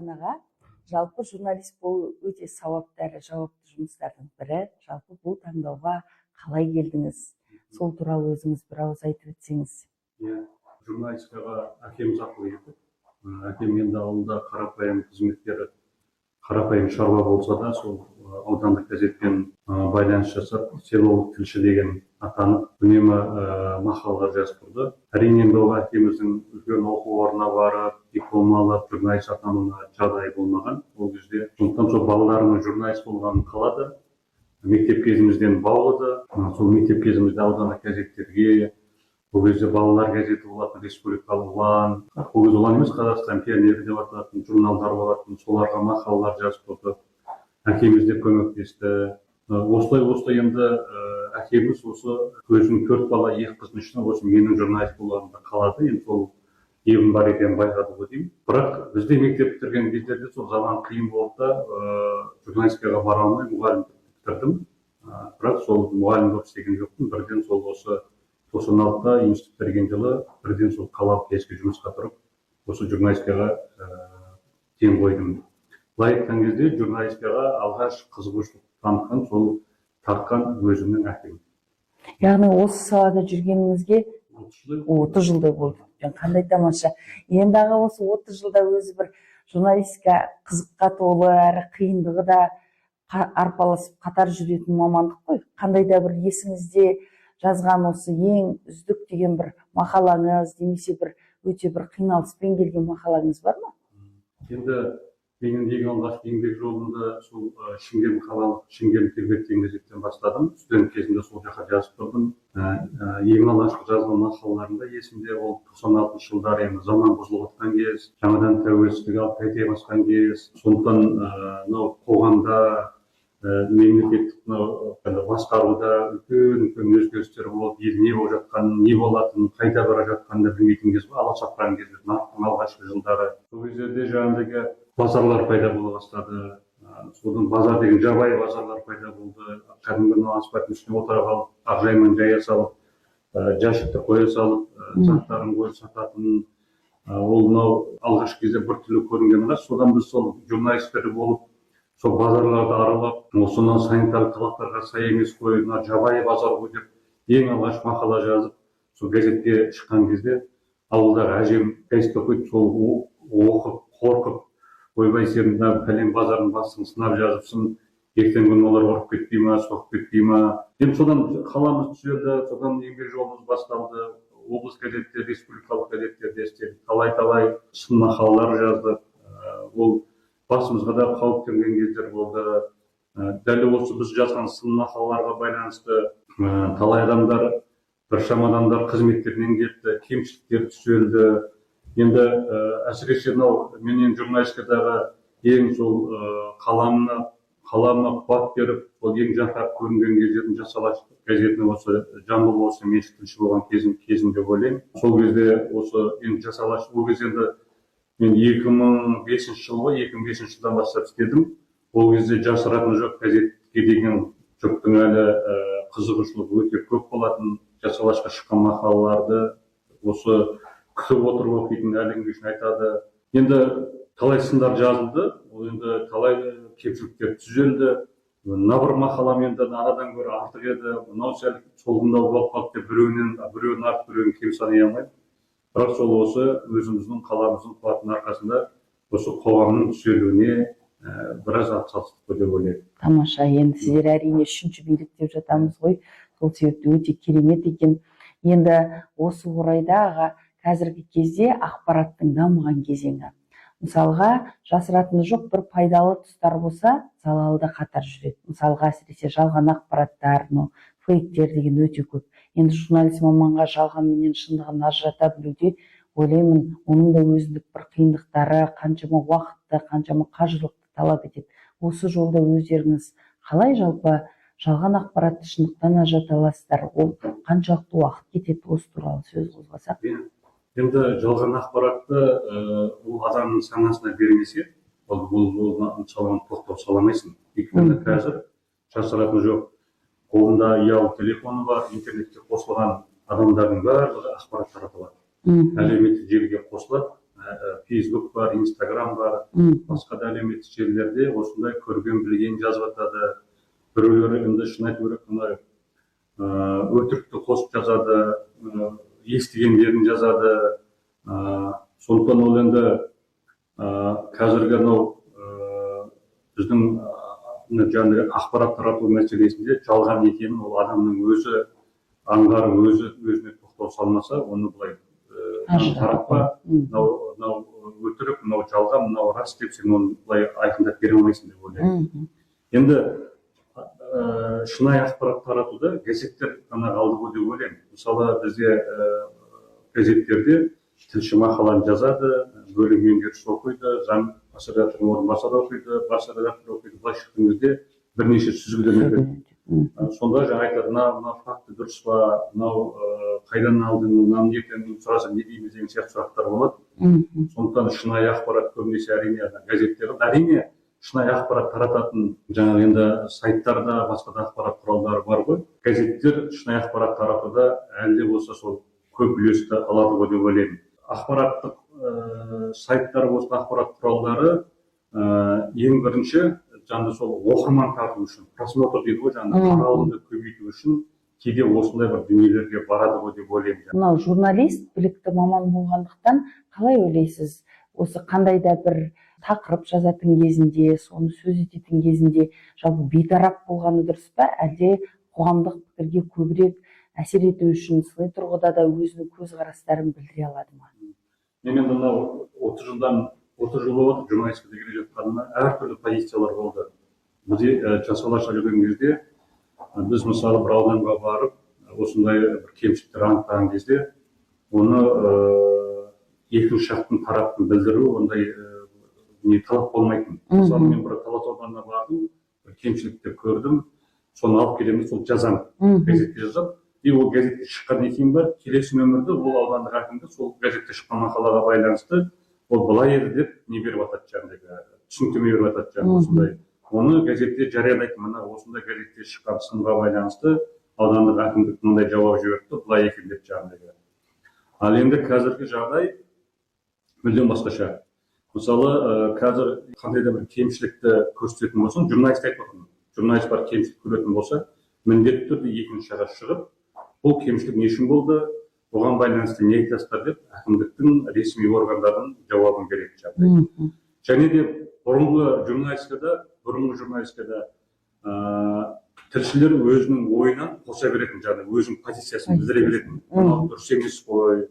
Айхан аға, жалпы журналист болу өте сауапты әрі жауапты жұмыстардың бірі. Жалпы бұл таңдауға қалай келдіңіз? Сол туралы өзіңіз бір ауыз айтып өтсеңіз. Журналистикаға әкеміз арқылы келдік. Әкем енді ауылда қарапайым қызметкері, қарапайым шаруа болса да, сол аудандық газетпен байланыс жасап, селолық тілші деген атанып, үнемі мақалалар жазып тұрды. Әрине енді ол әкеміздің үлкен оқу орнына барып, диплом алып, журналист атануына жағдай болмаған. Ол кезде сондықтан сол балаларының журналист болғанын қалады. Мектеп кезімізден баулыды. Сол мектеп кезімізде аудандық газеттерге, бұл кезде балалар газеті болатын, республикалық ұлан, бұл кезде ұлан емес, Қазақстан пионері деп аталатын журналдар болатын, соларға мақалалар жазып тұрды. Әкеміз де көмектесті. Осылай енді әкеміз осы өзінің 4 бала, 2 қыздың ішінен осы менің журналист болғанымда қалады. Енді сол ебім бар екенін байқады ғой деймін. Бірақ бізде мектеп бітірген кездерде сол заман қиын болды да, журналистикаға бара алмай мұғалімдікті бітірдім. Бірақ сол мұғалім болып істеген жоқпын. Бірден сол осы 96-да институт бітірген жылы бірден сол қалалық газетке жұмысқа тұрып, осы журналистикаға ден қойдым. Былай айтқан кезде журналистикаға алғаш қызығушылық танытқан, сол тартқан өзімнің әкем. Яғни осы салада жүргеніңізге 30 жылдай болды. Қандай тамаша. Енді аға осы 30 жылда өзі бір журналистика қызыққа толы, әрі қиындығы да арпалысып қатар жүретін мамандық қой. Қандай да бір есіңізде жазған осы ең үздік деген бір мақалаңыз, немесе бір өте бір қиналыспен келген мақалаңыз бар ма? Енді менің ең алғашқы еңбек жолымда сол Шымкент қалалық Шымкент тербеткен газеттен бастадым. Студент кезімде сол жаққа жазып тұрдым. Ең алғашқы жазған мақалаларымда есімде ол 96 жылдары енді заман бұзылып жатқан кез, жаңадан тәуелсіздік алып қайта басқан кез. Сондықтан мынау қоғамда мемлекеттік басқаруда үлкен өзгерістер болып, ел не болып жатқанын, не болатынын, қайда бара жатқанын білмейтін кез, аласапыран кез, нарықтың алғашқы жылдары. Сол кездерде жаңағыдегі базарлар пайда бола бастады. Содан базар деген жабайы базарлар пайда болды. Кәдімгі асфальттың үстіне отыра қалып, ақжаймен жая салып, жәшікті қоя салып, заттарын қойып сататын. Ол мынау алғашқы кезде біртүрлі көрінген рас. Содан біз сол журналистер болып, сол базарларды аралап, осыны санитарлық талаптарға сай емес қой, жабайы базар ғой деп, ең алғаш мақала жазып, сол газетке шыққан кезде ауылдағы әжем газетті оқиды, сол оқып, қорқып, ойбай сен пәлен базардың басын сынап жазыпсың, ертең күні олар ұрып кетпей ма, соғып кетпей ма. Енді содан қаламыз түзелді, содан еңбек жолымыз басталды. Облыс газеттері, республикалық газеттерде істедік, талай сын мақалалар жаздық. Ол басымызға да қауіп төнген кездер болды. Дәл осы біз жазған сын мақалаларға байланысты талай адамдар, біршама адамдар қызметтерінен кетті, кемшіліктер түзелді. Енді әсіресе мынау менен журналистикадағы ең сол қаламына қуат беріп, ол ең жарқырап көрінген кездердің Жас алаш газетінің осы жамбыл облысы меншікті тілші болған кезім деп ойлаймын. Сол кезде осы енді Жас алаш, ол кезде енді мен 2005 жылдан бастап істедім. Ол кезде жасыратыны жоқ, газетке деген жұрттың әлі қызығушылығы өте көп болатын. Жас алашқа шыққан мақалаларды осы күтіп отырып оқитын әлі күнге шейін айтады. Енді талай сындар жазылды, ол енді талай кемшіліктер түзелді. Мына бір мақалам енді анадан гөрі артық еді, мынау сәл солғындау болып қалды деп біреуін артық, біреуін кем санай алмаймын. Бірақ сол осы өзіміздің қаламыздың қуатының арқасында осы қоғамның түзелуіне біраз атсалыстық деп ойлаймын. Тамаша, енді сіздер әрине үшінші билік деп жатамыз ғой, сол себепті өте керемет екен. Енді осы орайда аға, қазіргі кезде ақпараттың дамыған кезеңі. Мысалға, жасыратыны жоқ, бір пайдалы тұстар болса, залалда қатар жүреді. Мысалға, әсіресе жалған ақпараттар, фейктер деген өте көп. Енді журналист маманға жалған менен шындығын ажырата білуде, ойлаймын, оның да өзіндік бір қиындықтары, қаншама уақытты, қаншама қажырлықты талап етеді. Осы жолда өздеріңіз қалай жалпы жалған ақпаратты шындықтан ажырата аласыздар? Ол қаншалықты уақыт кетеді, осы туралы сөз қозғасақ? Енді жалған ақпаратты ол адамның санасына бермесе, ол мысалы тоқтау сала алмайсың. Өйткені қазір жасыратыны жоқ, қолында ұялы телефоны бар, интернетке қосылған адамдардың барлығы ақпарат таратылады. Әлеуметтік желіге қосылады, Facebook бар, Instagram бар, басқа да әлеуметтік желілерде осындай көрген білген жазып жатады. Біреулері енді шын айту керек, мына өтірікті қосып жазады, естігендерін жазады. Сондықтан ол енді қазіргі анау біздің жаңағы ақпарат тарату мәселесінде жалған екенін ол адамның өзі аңғарып, өзіне тоқтау салмаса, оны былай таратпа, мынау өтірік, мынау жалған, мынау рас деп сен оны былай айқындап бере алмайсың деп ойлаймын. Енді шынайы ақпарат таратуда газеттер ғана қалды ғой деп ойлаймын. Мысалы бізде газеттерде тілші мақаланы жазады, бөлім меңгерушісі оқиды, заң бас редакторының орынбасары оқиды, бас редактор оқиды. Былай шыққан кезде бірнеше сүзгіден өтеді. Сонда жаңа айтады, мына факті дұрыс па, мынау қайдан алдың, мынаны ертең сұраса не дейміз деген сияқты сұрақтар болады. Сондықтан шынайы ақпарат көбінесе әрине газеттер, әрине шынайы ақпарат тарататын жаңағы енді сайттарда, басқа да ақпарат құралдары бар ғой. Газеттер шынайы ақпарат таратуда әлі де болса сол көп үлесті алады ғой деп ойлаймын. Ақпараттық сайттар болсын, ақпарат құралдары ең бірінші жаңағы сол оқырман тарту үшін, просмотр дейді ғой, жаңағы таралымды көбейту үшін кейде осындай бір дүниелерге барады ғой деп ойлаймын. Мынау журналист білікті маман болғандықтан қалай ойлайсыз? Осы қандай да бір тақырып жазатын кезінде, соны сөз ететін кезінде жалпы бейтарап болғаны дұрыс па, әлде қоғамдық пікірге көбірек әсер ету үшін сыни тұрғыда да өзінің көзқарастарын білдіре алады ма? Мен енді мынау 30 жыл болды журналистикаға келе жатқаныма әртүрлі позициялар болды. Бізде жасалаша жүрген кезде біз мысалы бір ауданға барып, осындай бір кемшіліктер анықтаған кезде, оны екінші жақтың тараптың білдіру ондай талап болмайтын. Мысалы мен бір талас ауданына бардым, бір кемшілікті көрдім, соны алып келемін, сол жазамын, газетке жазып. И ол газетке шыққаннан кейін бар, келесі нөмірді ол аудандық әкімді сол газетте шыққан мақалаға байланысты ол былай еді деп не беріп жатады, жаңағы түсініктеме беріп жатады, жаңағы осындай. Оны газетте жариялайтын, мына осындай газетте шыққан сынға байланысты аудандық әкімдік мындай жауап жіберді, былай екен деп жаңағы. Ал енді қазіргі жағдай мүлдем басқаша. Мысалы қазір қандай да бір кемшілікті көрсететін болсаң, журналист айтып отырмын. Журналист бар кемшілік көретін болса, міндетті түрде екінші жаққа шығып, бұл кемшілік не үшін болды, оған байланысты не айтасыздар деп әкімдіктің ресми органдарының жауабын береді жағдай. Және де бұрынғы журналистикада тілшілер өзінің ойынан қоса беретін, жаңағы өзінің позициясын білдіре беретін. Мынау дұрыс емес қой,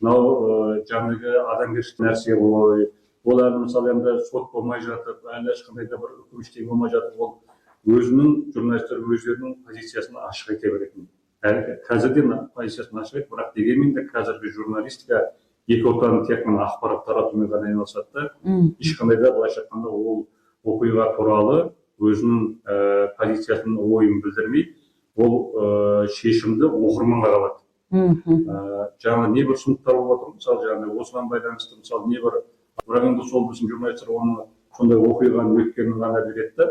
мынау жаңағы адамгершілік нәрсе ғой. Ол әлі мысалы енді сот болмай жатып, әлі ешқандай да бір үкім ештеңе болмай жатып, ол өзінің журналистер өздерінің позициясын ашық ете беретін. Қазірде позициясын ашық ет, бірақ дегенмен де қазіргі журналистика екі ортаны тек қана ақпарат таратумен ғана айналысады да, ешқандай да былайша айтқанда ол оқиға туралы өзінің позициясын, ойын білдірмей, ол шешімді оқырманға қалады. Жаңағы не бір сұмдықтар болып отыр, мысалы жаңағы осыған байланысты мысалы не бір, бірақ енді сол біздің журналистер оны сондай оқиғаның өткенін ғана береді да,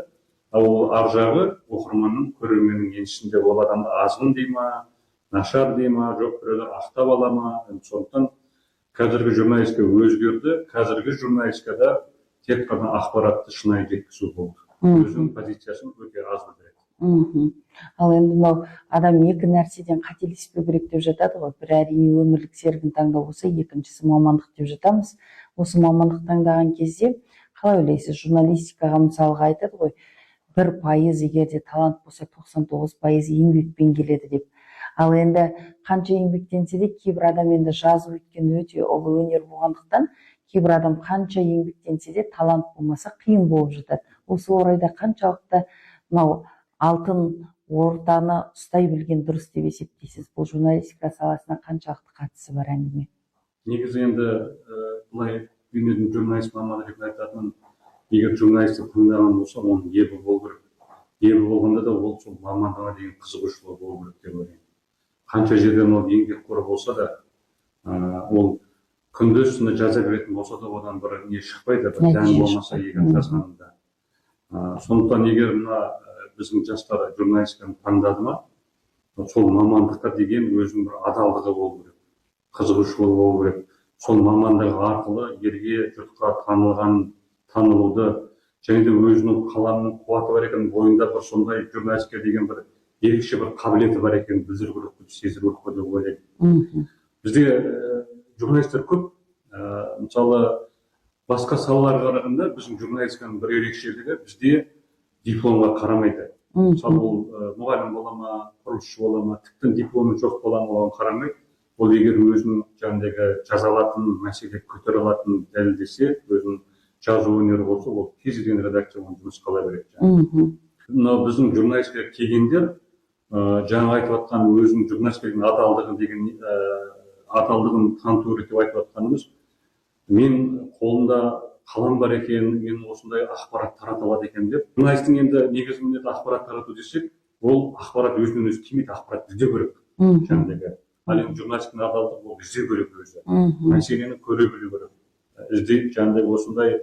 ал ар жағы оқырманның, көрерменнің еншісінде ол адамды азғын дей ма, нашар дей ма, жоқ біреулер ақтап ала ма. Сондықтан қазіргі журналистика өзгерді. Қазіргі журналистикада тек қана ақпаратты шынайы жеткізу болды. Өзінің позициясын өте аз білдіреді. Ал енді мынау адам екі нәрседен қателеспеу керек деп жатады ғой. Бір әрине өмірлік серігін таңдау болса, екіншісі мамандық деп жатамыз. Осы мамандық таңдаған кезде қалай ойлайсыз? Журналистикаға мысалға айтады ғой, 1% егерде талант болса, 99% еңбекпен келеді деп. Ал енді қанша еңбектенсе де кейбір адам енді жазу өйткені өте ұлы өнер болғандықтан, кейбір адам қанша еңбектенсе де талант болмаса қиын болып жатады. Осы орайда қаншалықты мынау алтын ортаны ұстай білген дұрыс деп есептейсіз? Бұл журналистика саласына қаншалықты қатысы бар әңгіме? Негізі енді былай үйінетін журналист маманы деп айтатынын, егер журналистті таңдаған болса, оның ебі болу керек. Ебі болғанда да ол сол мамандығына деген қызығушылығы болу керек деп ойлаймын. Қанша жерден ол еңбекқор болса да, ол күндіз түні жаза беретін болса да, одан бір не шықпайды, бір дән болмаса егер жазғанында. Сондықтан егер мына біздің жастар журналистиканы таңдады ма, сол мамандыққа деген өзінің бір адалдығы болу керек, қызығушылығы болу керек. сол мамандығы арқылы елге, жұртқа танылуды, және де өзінің қаламының қуаты бар екенін, бойында бір сондай журналистке деген бір ерекше бір қабілеті бар екенін білдіру керек деп сездіру керек деп ойлаймын. Бізде журналистер көп. Мысалы басқа салаларға қарағанда біздің журналистиканың бір ерекшелігі бізде дипломға қарамайды. Мысалы ол мұғалім бола ма, құрылысшы бола ма, тіптен дипломы жоқ бола ма, оған қарамайды. Ол егер өзінің жаңағыдегі жаза алатын, мәселе көтере алатын дәлелдесе, өзінің жазу өнері болса, ол кез келген редакциямен жұмыс қыла береді. Мынау біздің журналистикаға келгендер жаңа айтып жатқан өзінің журналистиканың адалдығын таныту керек деп айтып жатқанымыз, мен қолымда қалам бар екен, мен осындай ақпарат тарата алады екен деп. Журналистің енді негізгі міндеті ақпарат тарату десек, ол ақпарат өзінен өзі келмейді, ақпарат бізде керек. Жаңағыдегі ал енді журналистің адалдығы ол бізде керек өзі. Мәселені көре білу керек. Іздеп жаңағыдай осындай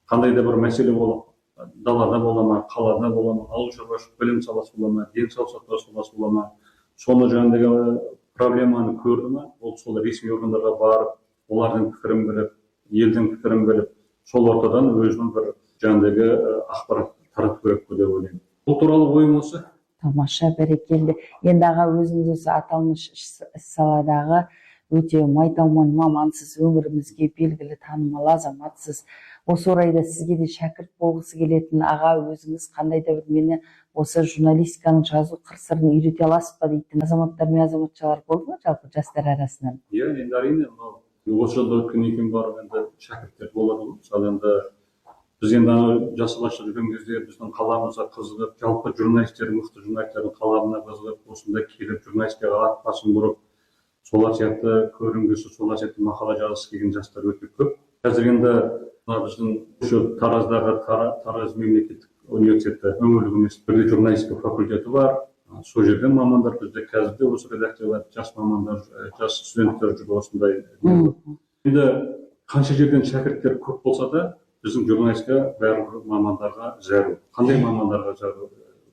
қандай да бір мәселе болып, далада бола ма, қалада бола ма, ауыл шаруашылық білім саласы бола ма, денсаулық сақтау саласы бола ма, соны жаңағыдай проблеманы көрді ма, ол сол ресми органдарға барып, олардың пікірін біліп, елдің пікірін біліп, сол ортадан өзінің бір жаңағыдай ақпарат тарату керек деп ойлаймын. Бұл туралы ойым осы. Тамаша, бәрекелді. Енді аға, өзіңіз осы аталмыш саладағы өте майталман мамансыз, өңірімізге белгілі танымал азаматсыз. Осы орайда сізге де шәкірт болғысы келетін аға, өзіңіз қандай да бір мені осы журналистиканың жазу қыр-сырын үйрете аласыз ба дейтін азаматтар мен азаматшалар болды ма жалпы жастар арасынан? Иә, енді әрине, осы жылда өткеннен кейін барып енді шәкірттер болады ғой. Мысалы енді біз енді жас алашта жүрген кезде біздің қаламымызға қызығып, жалпы журналистер, мықты журналистердің қаламына қызығып, осында келіп журналистикаға ат басын бұрып, солар сияқты көрінгісі, солар сияқты мақала жазғысы келген жастар өте көп. Қазір енді біздің Тараздағы Тараз мемлекеттік университеті өңірлік университетінде журналистика факультеті бар. Сол жерден мамандар бізде қазір де осы редакцияда жас мамандар, жас студенттер жүр осындай. Енді қанша жерден шәкірттер көп болса да, біздің журналистика бәрібір мамандарға зәру. Қандай мамандарға зәру?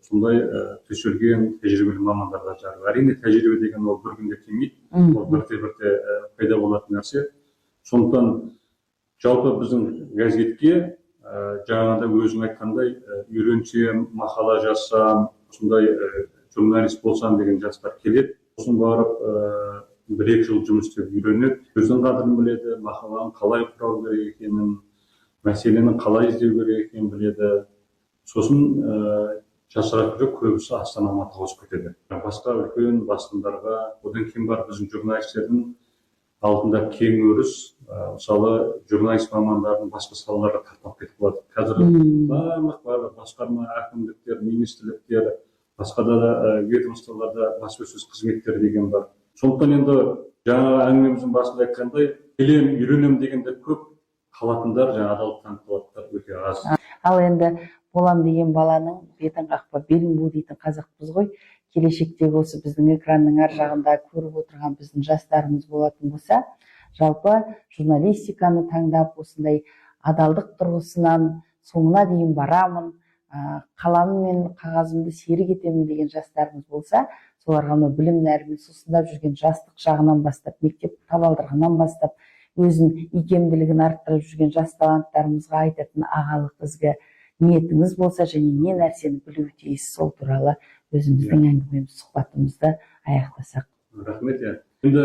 Сондай төселген тәжірибелі мамандарға зәру. Әрине тәжірибе деген ол бір күнде келмейді, ол бірте-бірте пайда болатын нәрсе. Сондықтан жалпы біздің газетке жаңағыда өзің айтқандай үйренсем, мақала жазсам, сондай журналист болсам деген жастар келеді. Сосын барып бір-екі жыл жұмыс істеп үйренеді, сөздің қадірін біледі, мақаланы қалай құрау керек екенін, мәселені қалай іздеу керек екенін біледі. Сосын жасырақ жүріп көбісі Астана Алматыға ауысып кетеді. Басқа үлкен басылымдарға, одан кейін барып біздің журналистердің алдында кең өріс, мысалы журналист мамандарын басқа салаларға тартып кетіп қалады. Қазір барлық басқарма, әкімдіктер, министрліктер, басқа да ведомстволарда баспасөз қызметтері деген бар. Сондықтан енді жаңа әңгімеміздің басында айтқандай, білем, үйренем дегенде көп, қалатындар, жаңа адалдық танытқандар өте аз. Ал енді болам деген баланың бетін қақпа, белін бу дейтін қазақпыз ғой. Келешектегі осы біздің экранның ар жағында көріп отырған біздің жастарымыз болатын болса, жалпы журналистиканы таңдап, осындай адалдық тұрғысынан соңына дейін барамын, қаламым мен қағазымды серік етемін деген жастарымыз болса, соларға мына білім нәрімен сусындап жүрген жастық жағынан бастап, мектеп табалдырығынан бастап, өзін икемділігін арттырып жүрген жас таланттарымызға айтатын ағалық ізгі ниетіңіз болса, және не нәрсені білуі тиіс, сол туралы өзіміздің әңгімеміз, сұхбатымызды аяқтасақ. Рахмет. Енді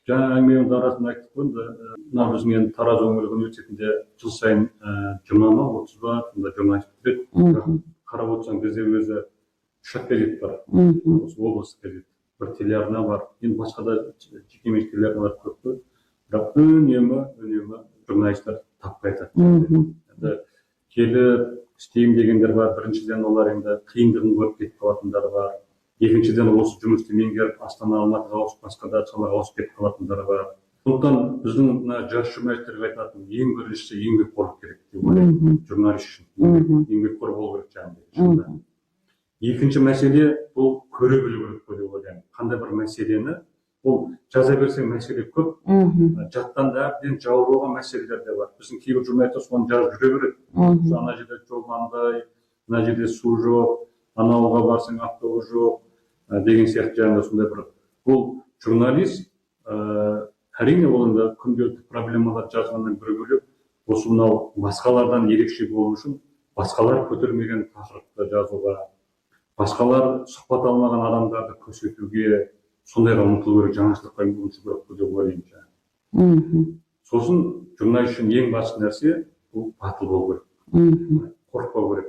жаңа әңгімеміздің арасында айттық қой, мына біздің енді Тараз өңірлік университетінде жыл сайын 20 ма 30 ба сонда журналист бітіреді. Қарап отырсаң бізде өзі 3 газет бар. Осы облыстық газет, бір телеарна бар. Енді басқа да жекеменшік телеарналар көп қой. Бірақ үнемі журналистер таппай жатады. Келіп істеймін дегендер бар. Біріншіден олар енді қиындығын көріп кетіп қалатындар бар. Екіншіден осы жұмысты меңгеріп Астана, Алматыға ауысып, басқа да салаға ауысып кетіп қалатындар бар. Сондықтан біздің мына жас журналистерге айтатын ең біріншісі еңбекқорлық керек деп ойлаймын. Журналист үшін еңбекқор болу керек жаңағыдай. Екінші мәселе бұл көре білу керек деп ойлаймын. Қандай бір мәселені ол жаза берсең мәселе көп, жаттан да әбден жауыр болған мәселелер де бар. Біздің кейбір журналистер соны жазып жүре береді. Ана жерде жол маңдай, ана жерде су жоқ, анауға барсаң автобус жоқ деген сияқты жаңағыдай сондай бір. Бұл журналист әрине ол енді күнделікті проблемалар жазғаннан бір бөлек осы мынау басқалардан ерекше болу үшін басқалар көтермеген тақырыпты жазуға, басқалар сұхбат алмаған адамдарды көрсетуге, сондайға ұмтылу керек, жаңашылдыққа ұмтылу керек деп ойлаймын. Сосын журналист үшін ең басты нәрсе бұл батыл болу керек, қорықпау керек.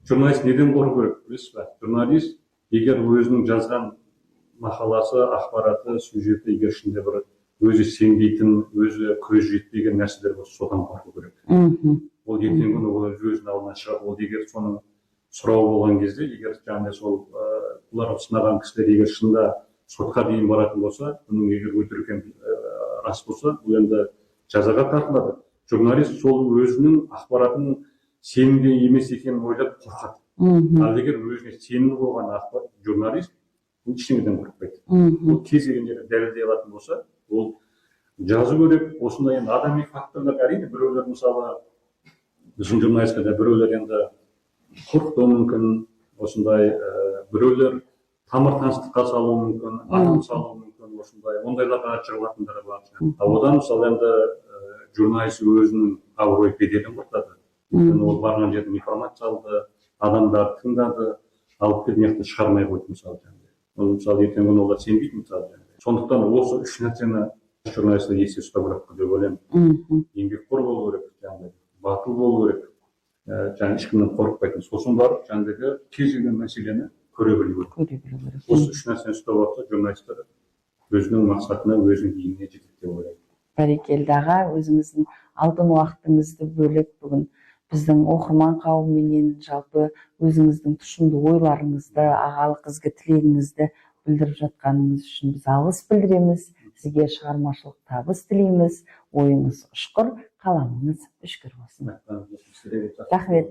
Журналист неден қорқу керек, білесіз ба? Журналист егер өзінің жазған мақаласы, ақпараты, сюжеті егер ішінде бір өзі сенбейтін, өзі көзі жетпеген нәрселер болса, содан қорқу керек. Ол ертеңгі күні ол өзінің алдына шығады. Ол егер соны сұрау болған кезде, егер жаңағыдай сол бұлар сынаған кісілер егер шынында сотқа дейін баратын болса, бұның егер өтірік екені рас болса, бұл енді жазаға тартылады. Журналист сол өзінің ақпаратының сенімді емес екенін ойлап қорқады. Ал егер өзіне сенімді болған журналист ештеңеден қорықпайды. Ол кез келген жерде дәлелдей алатын болса, ол жазу керек. Осындай енді адами факторлар, әрине біреулер мысалы біздің журналистикада біреулер енді қорқытуы мүмкін, осындай біреулер тамыр таныстыққа салуы мүмкін, адам салуы мүмкін, осындай ондайларға жығылатындары бар. Одан мысалы енді журналист өзінің абырой беделін құртады. Ол барған жерден информация алды, адамдарды тыңдады, алып келіп мына жақта шығармай қойды мысалы. Ол мысалы ертеңгі күні олар сенбейді мысалы. Сондықтан осы үш нәрсені журналистер есте ұстау керек деп ойлаймын. Еңбекқор болу керек, жаңағыдай батыл болу керек, жаңағы ешкімнен қорықпайтын. Сосын барып жаңағыдай кез келген мәселені көре білу керек. Осы үш нәрсені ұстап алса, журналистер өзінің мақсатына, өзінің биігіне жетеді деп ойлаймын. Бәрекелді аға, өзіңіздің алтын уақытыңызды бөліп бүгін біздің оқырман қауымменен жалпы өзіңіздің тұшымды ойларыңызды, ағалық ізгі тілегіңізді білдіріп жатқаныңыз үшін біз алғыс білдіреміз. Сізге шығармашылық табыс тілейміз. Ойыңыз ұшқыр, қаламыңыз үшкір болсын. Рахмет.